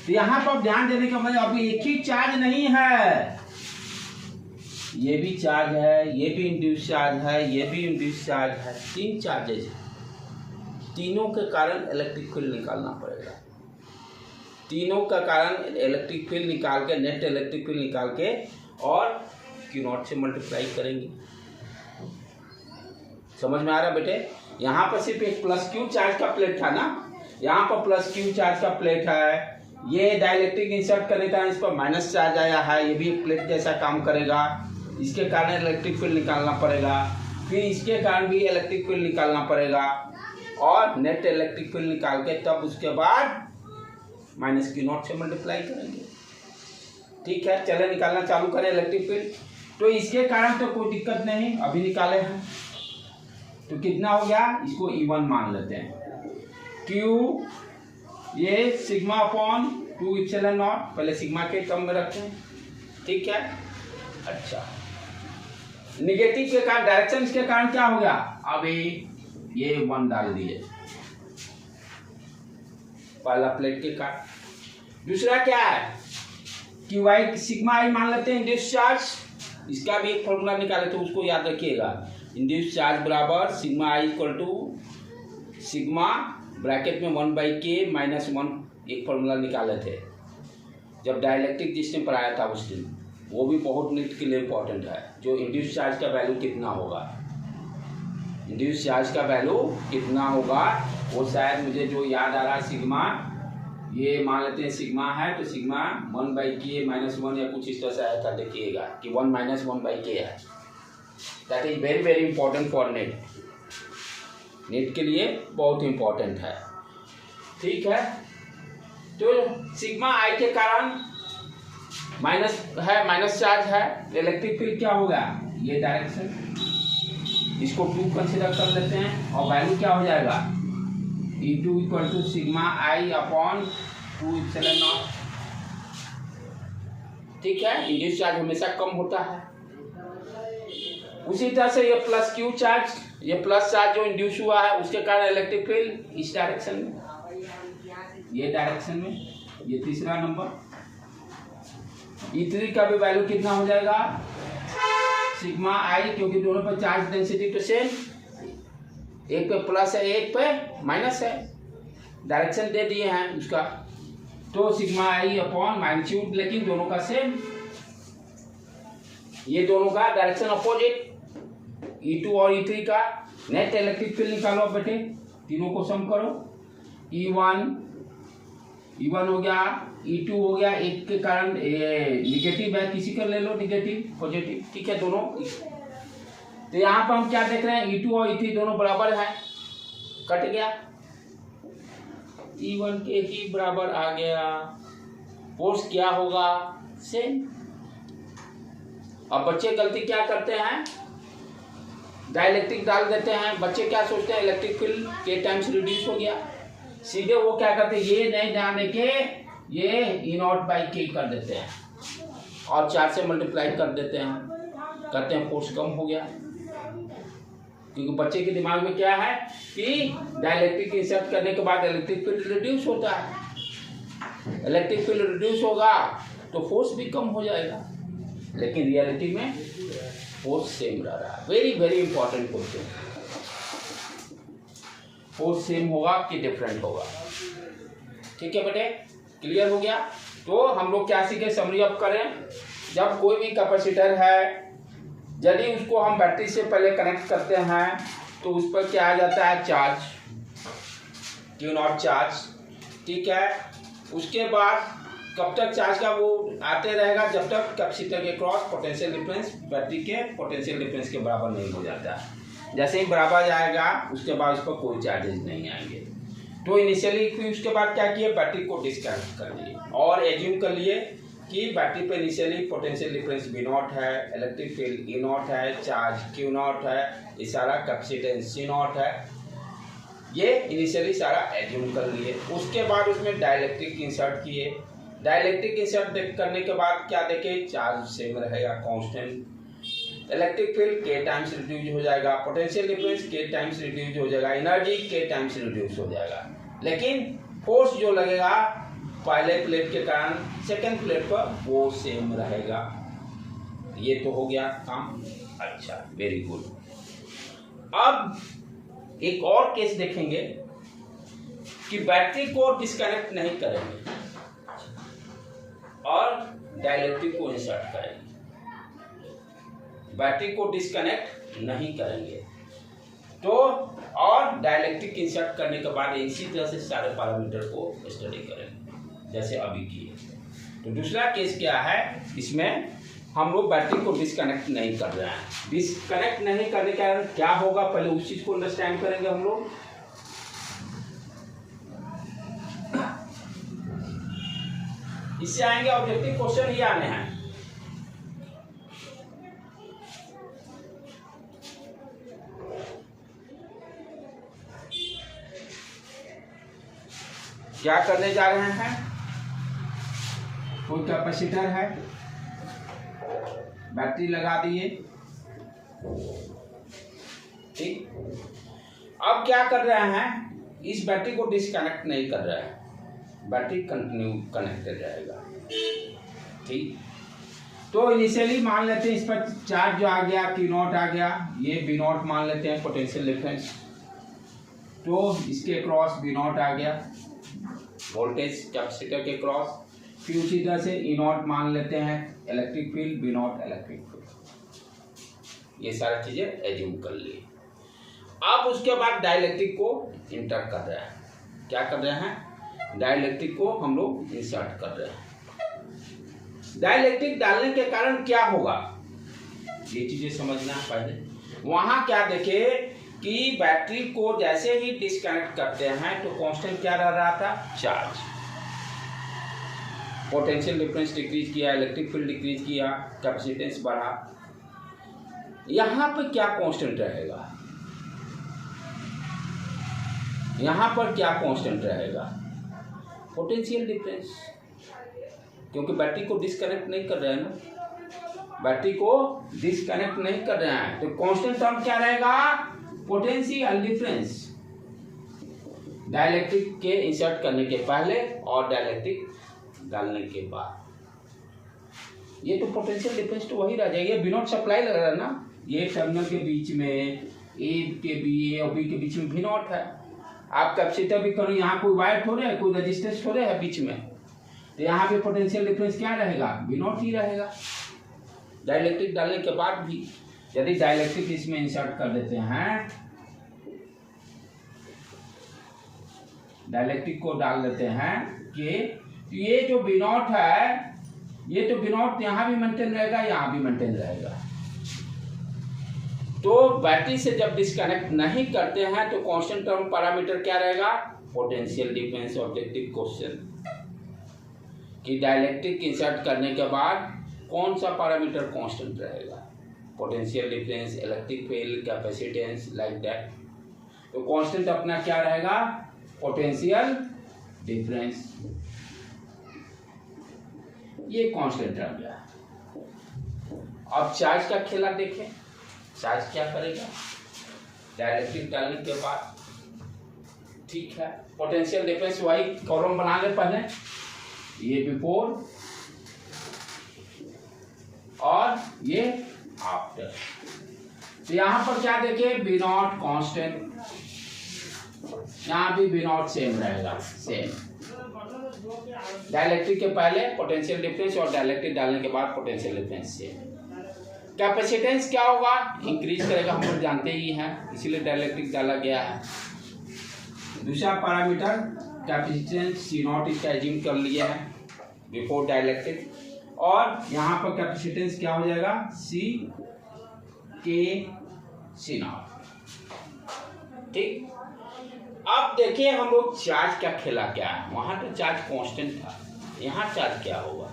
तो यहां पर ध्यान देने का मतलब, अभी एक ही चार्ज नहीं है, ये भी चार्ज है, ये भी इंड्यूस चार्ज है, ये भी इंड्यूस चार्ज है, 3 चार्जेज है। तीनों के कारण इलेक्ट्रिक फील्ड निकालना पड़ेगा। तीनों का कारण इलेक्ट्रिक फील्ड निकाल के, नेट इलेक्ट्रिक फील्ड निकाल के, और क्यू नॉट से मल्टीप्लाई करेंगे। समझ में आ रहा बेटे। यहाँ पर सिर्फ एक प्लस क्यू चार्ज का प्लेट था ना, यहाँ पर प्लस क्यू चार्ज का प्लेट है, ये डाइलेक्ट्रिक इंसर्ट करने का इस पर माइनस चार्ज आया है, ये भी एक प्लेट जैसा काम करेगा, इसके कारण इलेक्ट्रिक फील्ड निकालना पड़ेगा, फिर इसके कारण भी इलेक्ट्रिक फील्ड निकालना पड़ेगा, और नेट इलेक्ट्रिक फील्ड निकाल के तब उसके बाद माइनस क्यू नॉट से मल्टीप्लाई करेंगे। ठीक है, चले निकालना चालू करें इलेक्ट्रिक फील्ड। तो इसके कारण तो कोई दिक्कत नहीं, अभी निकाले हैं। तो कितना हो गया, इसको E1 मान लेते हैं। Q ये सिग्मा अपॉन 2 एप्सिलॉन नॉट, पहले सिग्मा के टर्म में रखते हैं, ठीक है। अच्छा, निगेटिव के कारण, डायरेक्शन के कारण क्या हो गया, अभी ये 1 डाल दिए, पहला प्लेट के कारण। दूसरा क्या है, क्यू आई सिग्मा आई मान लेते हैं, इंड्यूस चार्ज। इसका भी एक फॉर्मूला निकाले तो उसको याद रखिएगा, इंड्यूस चार्ज बराबर sigma I equal to sigma bracket में 1/k माइनस 1, एक फॉर्मूला निकाले थे जब डाइलेक्ट्रिक जिस दिन पढ़ाया था उस दिन, वो भी बहुत नीट के लिए इम्पोर्टेंट है। जो इंड्यूस चार्ज का वैल्यू कितना होगा, इंड्यूस चार्ज का वैल्यू कितना होगा, वो शायद मुझे जो याद आ रहा है, सिग्मा ये मान लेते हैं सिग्मा है, तो सिग्मा 1/k माइनस 1 या कुछ इस तरह से आया था, देखिएगा कि 1 माइनस 1/k है। That is very very important for net, net के लिए बहुत इंपॉर्टेंट है, ठीक है। तो सिग्मा आई के कारण माइनस है, माइनस चार्ज है, इलेक्ट्रिक फील्ड क्या होगा, ये डायरेक्शन, इसको 2 कंसीडर कर लेते हैं, और वैल्यू क्या हो जाएगा, E2 equal to sigma I upon 2 epsilon not, ठीक है। इंड्यूस चार्ज हमेशा कम होता है। उसी तरह से ये प्लस क्यू चार्ज, ये प्लस चार्ज जो इंड्यूस हुआ है, उसके कारण इलेक्ट्रिक फील्ड इस डायरेक्शन में, ये डायरेक्शन में, ये तीसरा नंबर। E3 का भी वैल्यू कितना हो जाएगा, सिग्मा आई, क्योंकि दोनों पर चार्ज डेंसिटी तो सेम, एक पे प्लस है एक पे माइनस है, डायरेक्शन दे दिए हैं उसका, तो सिग्मा आई अपॉन मैग्नीट्यूड, लेकिन दोनों का सेम, ये दोनों का डायरेक्शन अपोजिट, E2 और E3 का। नेट इलेक्ट्रिक फील्ड निकालो बेटे, तीनों को सम करो, E1 हो गया, E2 हो गया, एक के कारण निगेटिव है, किसी का ले लो निगेटिव पॉजिटिव, ठीक है दोनों। तो यहाँ पर हम क्या देख रहे हैं, E2 और E3 दोनों बराबर हैं, कट गया, E1 के ही बराबर आ गया, फोर्स क्या होगा, सेम। अब बच्चे गलती क्या करते हैं, डाइलेक्ट्रिक डाल देते हैं, बच्चे क्या सोचते हैं, इलेक्ट्रिक फील्ड के टाइम्स रिड्यूस हो गया, सीधे वो क्या करते हैं, ये नहीं जाने के ये E0/k कर देते हैं, और 4 से मल्टीप्लाई कर देते हैं, कहते हैं फोर्स कम हो गया। क्योंकि बच्चे के दिमाग में क्या है कि डाइलेक्ट्रिक इंसर्ट करने के बाद इलेक्ट्रिक फील्ड रिड्यूस होता है। इलेक्ट्रिक फील्ड रिड्यूस होगा तो फोर्स भी कम हो जाएगा, लेकिन रियलिटी में फोर्स सेम रह रहा है। Very very important question. Force same होगा कि डिफरेंट होगा? ठीक है बेटे, क्लियर हो गया? तो हम लोग क्या सीखे, समरी अप करें। जब कोई भी कैपेसिटर है, यदि उसको हम बैटरी से पहले कनेक्ट करते हैं तो उस पर क्या आ जाता है, चार्ज, Q0 चार्ज। ठीक है, उसके बाद कब तक चार्ज का वो आते रहेगा, जब तक कैपेसिटर के क्रॉस पोटेंशियल डिफरेंस बैटरी के पोटेंशियल डिफरेंस के बराबर नहीं हो जाता। जैसे ही बराबर जाएगा उसके बाद उस पर कोई चार्जेज नहीं आएंगे। तो इनिशियली फिर उसके बाद क्या किए, बैटरी को डिस्कनेक्ट कर लिए और एज्यूम कर लिए कि बैटरी पे इनिशियली पोटेंशियल डिफरेंस V0 है, इलेक्ट्रिक फील्ड E0 है, चार्ज Q0 है, ये सारा कैपेसिटेंस C0 है। ये इनिशियली सारा एज्यूम कर लिए। उसके बाद उसमें डाइलेक्ट्रिक इंसर्ट किए। डाइलेक्ट्रिक इंसर्ट करने के बाद क्या देखे, चार्ज सेम रहेगा, constant. Electric field K times reduce हो जाएगा, potential difference K times reduce हो जाएगा, एनर्जी K टाइम्स रिड्यूस हो जाएगा। लेकिन फोर्स जो लगेगा पहले प्लेट के कारण सेकंड प्लेट पर वो सेम रहेगा। ये तो हो गया काम। अच्छा, वेरी गुड। अब एक और केस देखेंगे कि बैटरी को डिस्कनेक्ट नहीं करेंगे और डाइलेक्ट्रिक को इंसर्ट करेंगे। बैटरी को डिस्कनेक्ट नहीं करेंगे तो और डाइलेक्ट्रिक इंसर्ट करने के बाद इसी तरह से सारे पैरामीटर को स्टडी करेंगे जैसे अभी किए। तो दूसरा केस क्या है, इसमें हम लोग बैटरी को डिस्कनेक्ट नहीं कर रहे हैं। डिस्कनेक्ट नहीं करने के कारण क्या होगा, पहले उस चीज को अंडरस्टैंड करेंगे हम लोग। इससे आएंगे ऑब्जेक्टिव क्वेश्चन ही आने हैं। क्या करने जा रहे हैं, कोई कैपेसिटर है, बैटरी लगा दिए। ठीक, अब क्या कर रहे हैं, इस बैटरी को डिस्कनेक्ट नहीं कर रहे हैं, बैटरी कंटिन्यू कनेक्टेड रहेगा। ठीक, तो इनिशियली मान लेते हैं इस पर चार्ज जो आ गया Q0 आ गया, ये V0 मान लेते हैं पोटेंशियल डिफरेंस। तो इसके क्रॉस V0 आ गया, वोल्टेज कैपेसिटर के क्रॉस। फिर उसी तरह से E0 मान लेते हैं, electric field V0 electric field. ये सारी चीजें एज्यूम कर ली। अब उसके बाद डाइलेक्ट्रिक को इंटर कर रहे हैं। क्या कर रहे हैं, डाइलेक्ट्रिक को हम लोग इंसर्ट कर रहे हैं। डाइलेक्ट्रिक डालने के कारण क्या होगा, ये चीजें समझना है पहले। वहां क्या देखे कि बैटरी को जैसे ही डिस्कनेक्ट करते हैं तो कांस्टेंट क्या रह रहा था, चार्ज। पोटेंशियल डिफरेंस डिक्रीज किया, इलेक्ट्रिक फील्ड डिक्रीज किया, कैपेसिटेंस बढ़ा। यहां पर क्या कांस्टेंट रहेगा, यहां पर क्या कांस्टेंट रहेगा, पोटेंशियल डिफरेंस, क्योंकि बैटरी को डिस्कनेक्ट नहीं कर रहे हैं ना, बैटरी को डिस्कनेक्ट नहीं कर रहे हैं तो कांस्टेंट टर्म क्या रहेगा, पोटेंशियल डिफरेंस। डाइलेक्ट्रिक के इंसर्ट करने के पहले और डाइलेक्ट्रिक डालने के बाद ये तो पोटेंशियल डिफरेंस तो वही रह जाएगा। V0 सप्लाई लग रहा है ना, ये टर्मिनल के बीच में ए के बी और बी के बीच में V0 है। आप कैपेसिटर भी करो, यहाँ कोई वायर थोड़े है, कोई रेजिस्टेंस थोड़े है बीच में, तो यहाँ पे पोटेंशियल डिफरेंस क्या रहेगा, V0 ही रहेगा। डाइलेक्ट्रिक डालने के बाद भी यदि डाइलेक्ट्रिक इसमें इंसर्ट कर देते हैं, डाइलेक्ट्रिक को डाल देते हैं कि ये जो V0 है, ये तो V0 यहाँ भी मेंटेन रहेगा, यहाँ भी मेंटेन रहेगा। तो बैटरी से जब डिस्कनेक्ट नहीं करते हैं तो कांस्टेंट टर्म पैरामीटर क्या रहेगा, पोटेंशियल डिफरेंस। ऑब्जेक्टिव क्वेश्चन कि डाइलेक्ट्रिक इंसर्ट करने के बाद कौन सा पैरामीटर कांस्टेंट रहेगा, potential difference, electric field, capacitance, like that. तो कांस्टेंट अपना क्या रहेगा, पोटेंशियल डिफरेंस। ये कांस्टेंट रह गया। अब चार्ज का खेला देखें, चार्ज क्या करेगा, डाइलेक्ट्रिक डालने के बाद, ठीक है। पोटेंशियल डिफरेंस वही कॉलम बना ले पहले, ये बिफोर और ये आफ्टर। तो यहां पर क्या देखे, बी नॉट कांस्टेंट, यहाँ भी बी नॉट सेम रहेगा, सेम। डाइलेक्ट्रिक के पहले पोटेंशियल डिफरेंस और डाइलेक्ट्रिक डालने के बाद पोटेंशियल डिफरेंस सेम। कैपेसिटेंस क्या होगा, इंक्रीज करेगा, हम लोग जानते ही हैं, इसीलिए डाइलेक्ट्रिक डाला गया है। दूसरा पैरामीटर कैपेसिटेंस सी नॉट इसका एज्यूम कर लिया है बिफोर डाइलेक्ट्रिक, और यहाँ पर कैपेसिटेंस क्या हो जाएगा, सी के सी नॉट, ठीक। अब देखिए हम लोग चार्ज का खेला क्या है, वहां तो चार्ज कांस्टेंट था, यहाँ चार्ज क्या होगा।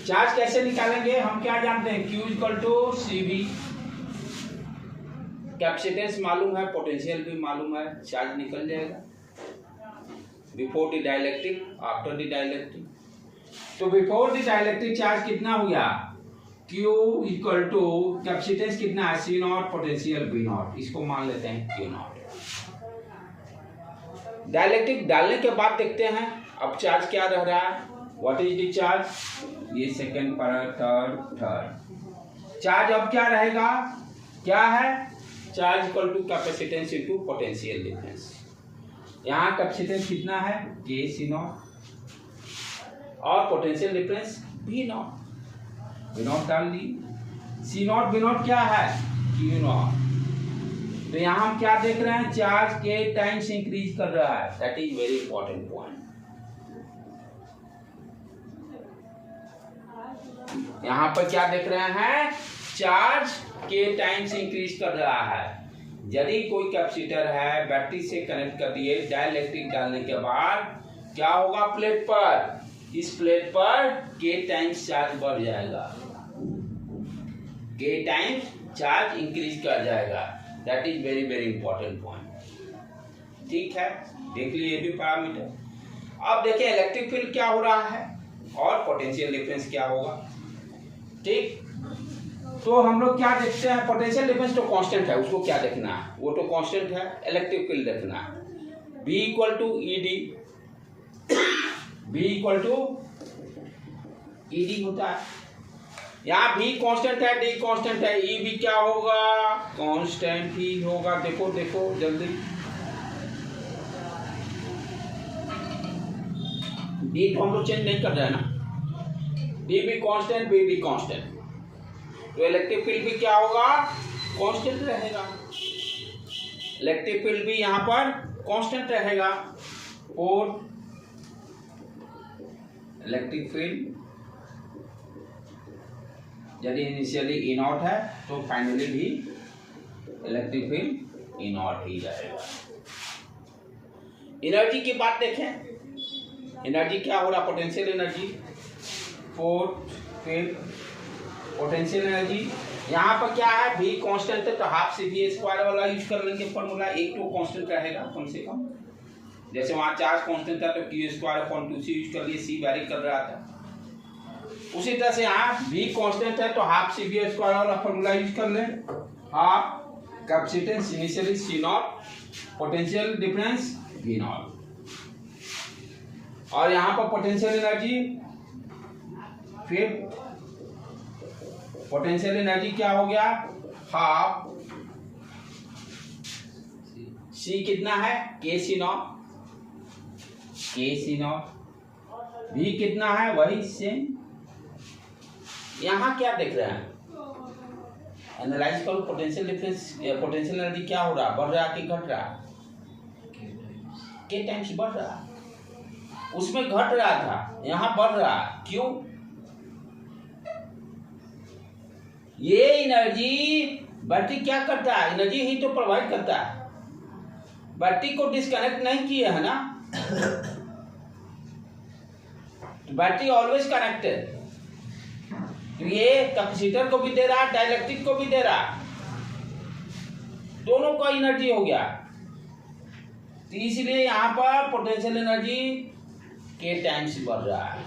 चार्ज कैसे निकालेंगे, हम क्या जानते हैं, Q equal to C V. Capacitance मालूम है, पोटेंशियल भी मालूम है, चार्ज निकल जाएगा before the dielectric, after the dielectric. तो बिफोर द डाइलेक्ट्रिक चार्ज कितना हो गया, Q इक्वल टू कैपेसिटेंस कितना है, C not, potential V not, इसको मान लेते हैं Q नॉट। डाइलेक्ट्रिक डालने के बाद देखते हैं अब चार्ज क्या रह रहा है, व्हाट इज द चार्ज, ये सेकंड पर थर्ड। चार्ज अब क्या रहेगा, क्या है, charge equal to capacitance into potential difference. यहाँ कैपेसिटेंस कितना है, के सी नॉट, और potential difference V not, V not डाल दी। सी नॉट बी नॉट क्या है, क्यू नॉट। तो यहाँ हम क्या देख रहे हैं, चार्ज के टाइम्स इंक्रीज कर रहा है, that is very important point. यहाँ पर क्या देख रहे हैं, चार्ज के टाइम्स इंक्रीज कर रहा है। यदि कोई कैपेसिटर है, बैटरी से कनेक्ट कर दिए, डाइलेक्ट्रिक डालने के बाद क्या होगा प्लेट पर, इस प्लेट पर के टाइम्स चार्ज बढ़ जाएगा, के टाइम्स चार्ज इंक्रीज कर जाएगा, that is very very important point, ठीक है। देख लिए ये भी पैरामीटर। अब देखिए इलेक्ट्रिक फील्ड क्या हो रहा है और पोटेंशियल डिफरेंस क्या होगा, ठीक। तो हम लोग क्या देखते हैं, पोटेंशियल डिफरेंस तो कांस्टेंट है, उसको क्या देखना है, वो तो कांस्टेंट है। इलेक्ट्रिक फील्ड देखना है, V equal to E D, V equal to E D होता है। यहाँ भी कांस्टेंट है, डी कांस्टेंट है, ई भी क्या होगा, कांस्टेंट ही होगा। देखो देखो जल्दी, डी तो हम लोग चेंज नहीं कर रहे हैं ना, डी भी कांस्टेंट, बी भी कांस्टेंट, तो इलेक्ट्रिक फील्ड भी क्या होगा, कांस्टेंट रहेगा। इलेक्ट्रिक फील्ड भी यहाँ पर कांस्टेंट रहेगा, और इलेक्ट्रिक फील्ड यदि इनिशियली ई नॉट है तो फाइनली भी इलेक्ट्रिक फील्ड ई नॉट ही रहेगा। एनर्जी की बात देखें, एनर्जी क्या हो रहा, पोटेंशियल एनर्जी, पोटेंशियल एनर्जी यहाँ पर क्या है, भी कांस्टेंट है तो हाफ सी बी स्क्वायर वाला यूज कर लेंगे फॉर्मूला, एक तो कांस्टेंट रहेगा कम से कम। जैसे वहाँ चार्ज कांस्टेंट था तो Q square upon 2c use कर लिए, सी वैरी कर रहा था। उसी तरह से यहाँ भी कांस्टेंट है तो हाफ सी बी स्क्वायर वाला फॉर्मूला यूज कर लें, half capacitance initially C not, potential difference V naught, और यहाँ पर पोटेंशियल एनर्जी, फिर पोटेंशियल एनर्जी क्या हो गया, हाफ सी कितना है, के सी नॉट, के सी नॉट, भी कितना है वही सेम। यहाँ क्या देख रहे हैं, एनालाइज करो पोटेंशियल डिफरेंस, पोटेंशियल एनर्जी क्या हो रहा, बढ़ रहा कि घट रहा, के टाइम्स बढ़ रहा, उसमें घट रहा था, यहाँ बढ़ रहा, क्यों, ये एनर्जी बैटरी क्या करता है, एनर्जी ही तो प्रोवाइड करता है, बैटरी को डिस्कनेक्ट नहीं किए है ना, बैटरी ऑलवेज कनेक्टेड, तो ये कैपेसिटर को भी दे रहा, डाइलेक्ट्रिक को भी दे रहा, दोनों का एनर्जी हो गया। तो इसलिए यहाँ पर पोटेंशियल एनर्जी के टाइम्स बढ़ रहा है,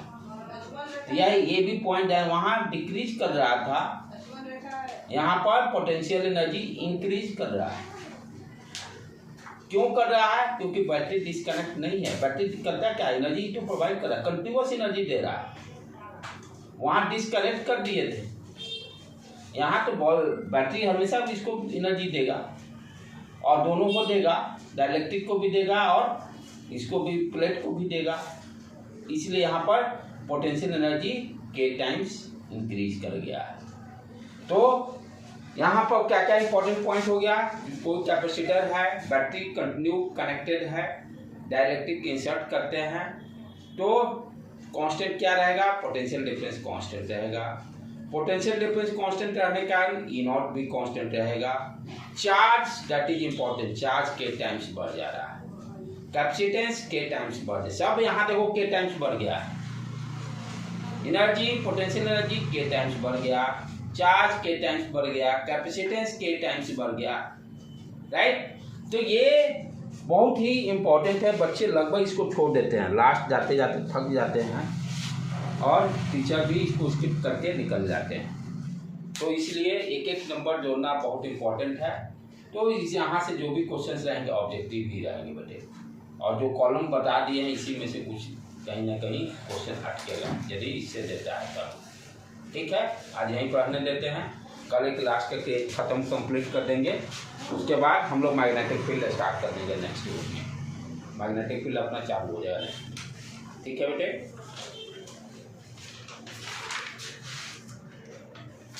तो ये भी पॉइंट है, वहां डिक्रीज कर रहा था यहाँ पर पोटेंशियल एनर्जी इंक्रीज कर रहा है। क्यों कर रहा है? क्योंकि बैटरी डिस्कनेक्ट नहीं है। बैटरी करता क्या, एनर्जी तो प्रोवाइड कर रहा है, कंटिन्यूअस एनर्जी दे रहा है। वहाँ डिस्कनेक्ट कर दिए थे, यहाँ तो बैटरी हमेशा इसको एनर्जी देगा और दोनों को देगा, डाइलेक्ट्रिक को भी देगा और इसको भी, प्लेट को भी देगा। इसलिए यहाँ पर पोटेंशियल एनर्जी के टाइम्स इंक्रीज कर गया है। तो यहाँ पर क्या क्या इंपॉर्टेंट पॉइंट हो गया? कोई कैपेसिटर है, बैटरी कंटिन्यू कनेक्टेड है, डाइलेक्ट्रिक इंसर्ट करते हैं, तो कांस्टेंट क्या रहेगा? पोटेंशियल डिफरेंस कांस्टेंट रहेगा। पोटेंशियल डिफरेंस कांस्टेंट रहने का ई नॉट भी कांस्टेंट रहेगा। Charge, that is important, charge के टाइम्स बढ़ जा रहा है, कैपेसिटेंस के टाइम्स बढ़ जाए, सब यहाँ देखो के टाइम्स बढ़ गया है। एनर्जी, पोटेंशियल एनर्जी के टाइम्स बढ़ गया, चार्ज के टाइम्स बढ़ गया, कैपेसिटेंस के टाइम्स बढ़ गया, राइट। तो ये बहुत ही इम्पोर्टेंट है। बच्चे लगभग इसको छोड़ देते हैं, लास्ट जाते जाते थक जाते हैं और टीचर भी इसको स्किप करके निकल जाते हैं। तो इसलिए एक एक नंबर जोड़ना बहुत इम्पोर्टेंट है। तो इस यहाँ से जो भी क्वेश्चंस रहेंगे ऑब्जेक्टिव ही रहेंगे बेटे, और जो कॉलम बता दिए हैं इसी में से कुछ कहीं ना कहीं क्वेश्चन हटकेगा यदि इससे देता है तब। ठीक है, आज यहीं पर रहने देते हैं, कल एक लास्ट करके ख़त्म कंप्लीट कर देंगे। उसके बाद हम लोग मैग्नेटिक फील्ड स्टार्ट कर देंगे नेक्स्ट वीक में। मैग्नेटिक फील्ड अपना चालू हो जाएगा। ठीक है बेटे।